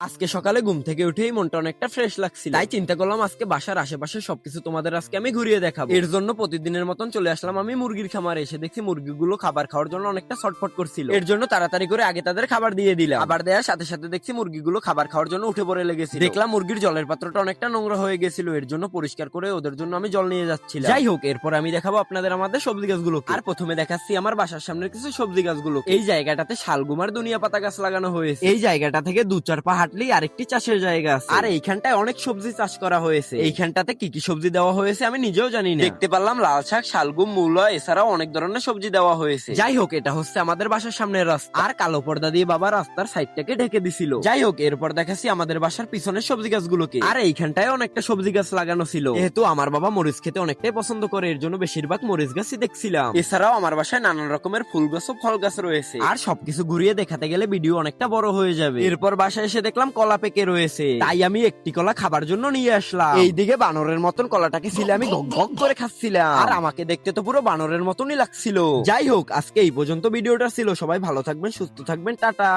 আজকে সকালে ঘুম থেকে উঠেই মনটা অনেকটা ফ্রেশ লাগছিল, তাই চিন্তা করলাম আজকে বাসার আশেপাশে সবকিছু তোমাদের আজকে আমি ঘুরিয়ে দেখাবো। এর জন্য প্রতিদিনের মতন চলে আসলাম আমি মুরগির খামারে। এসে দেখছি মুরগিগুলো খাবার খাওয়ার জন্য অনেকটা ছটফট করছিল। এর জন্য তাড়াতাড়ি করে আগে তাদের খাবার দিয়ে দিলাম। খাবার দেওয়ার সাথে সাথে দেখছি মুরগিগুলো খাবার খাওয়ার জন্য উঠে পড়ে লেগেছিল। দেখলাম মুরগির জলের পাত্রটা অনেকটা নোংরা হয়ে গেছিল, এর জন্য পরিষ্কার করে ওদের জন্য আমি জল নিয়ে যাচ্ছিলাম। যাই হোক, এরপর আমি দেখাবো আপনাদের আমাদের সবজি গাছগুলো। আর প্রথমে দেখাচ্ছি আমার বাসার সামনের কিছু সবজি গাছগুলো। এই জায়গাটাতে শালগুমার দুনিয়া পাতা গাছ লাগানো হয়েছে। এই জায়গাটা থেকে 2-4 পা হাঁটলেই আরেকটি চাষের জায়গা আছে। আর এইখানটায় অনেক সবজি চাষ করা হয়েছে। এইখানটাতে কি কি সবজি দেওয়া হয়েছে আমি নিজেও জানি না। দেখতে পারলাম লাল শাক, শালগম, মূলা, এছাড়াও অনেক ধরনের সবজি দেওয়া হয়েছে। যাই হোক, এটা হচ্ছে আমাদের বাসার সামনের রাস্তা। আর কালো পর্দা দিয়ে বাবা রাস্তার সাইডটাকে ঢেকে দিছিল। যাই হোক, এরপর দেখাচ্ছি আমাদের বাসার পিছনের সবজি গাছগুলোকে। আর এইখানটায় অনেকটা সবজি গাছ লাগানো ছিল। যেহেতু আমার বাবা মরিচ খেতে অনেকটাই পছন্দ করে, এর জন্য বেশিরভাগ মরিচ গাছই দেখছিলাম। এছাড়াও আমার বাসায় নানান রকমের ফুল গাছ ও ফল গাছ রয়েছে। আর সবকিছু ঘুরিয়ে দেখাতে গেলে ভিডিও অনেকটা বড় হয়ে যাবে। এরপর বাসায় এসে দেখলাম কলা পেকে রয়েছে, তাই আমি একটি কলা খাবার জন্য নিয়ে আসলাম। এইদিকে বানরের মতন কলাটাকে ছিলে আমি গক গক করে খাচ্ছিলাম। আর আমাকে দেখতে তো পুরো বানরের মতনই লাগছিল। যাই হোক, আজকে এই পর্যন্ত ভিডিওটা ছিল। সবাই ভালো থাকবেন, সুস্থ থাকবেন, টাটা।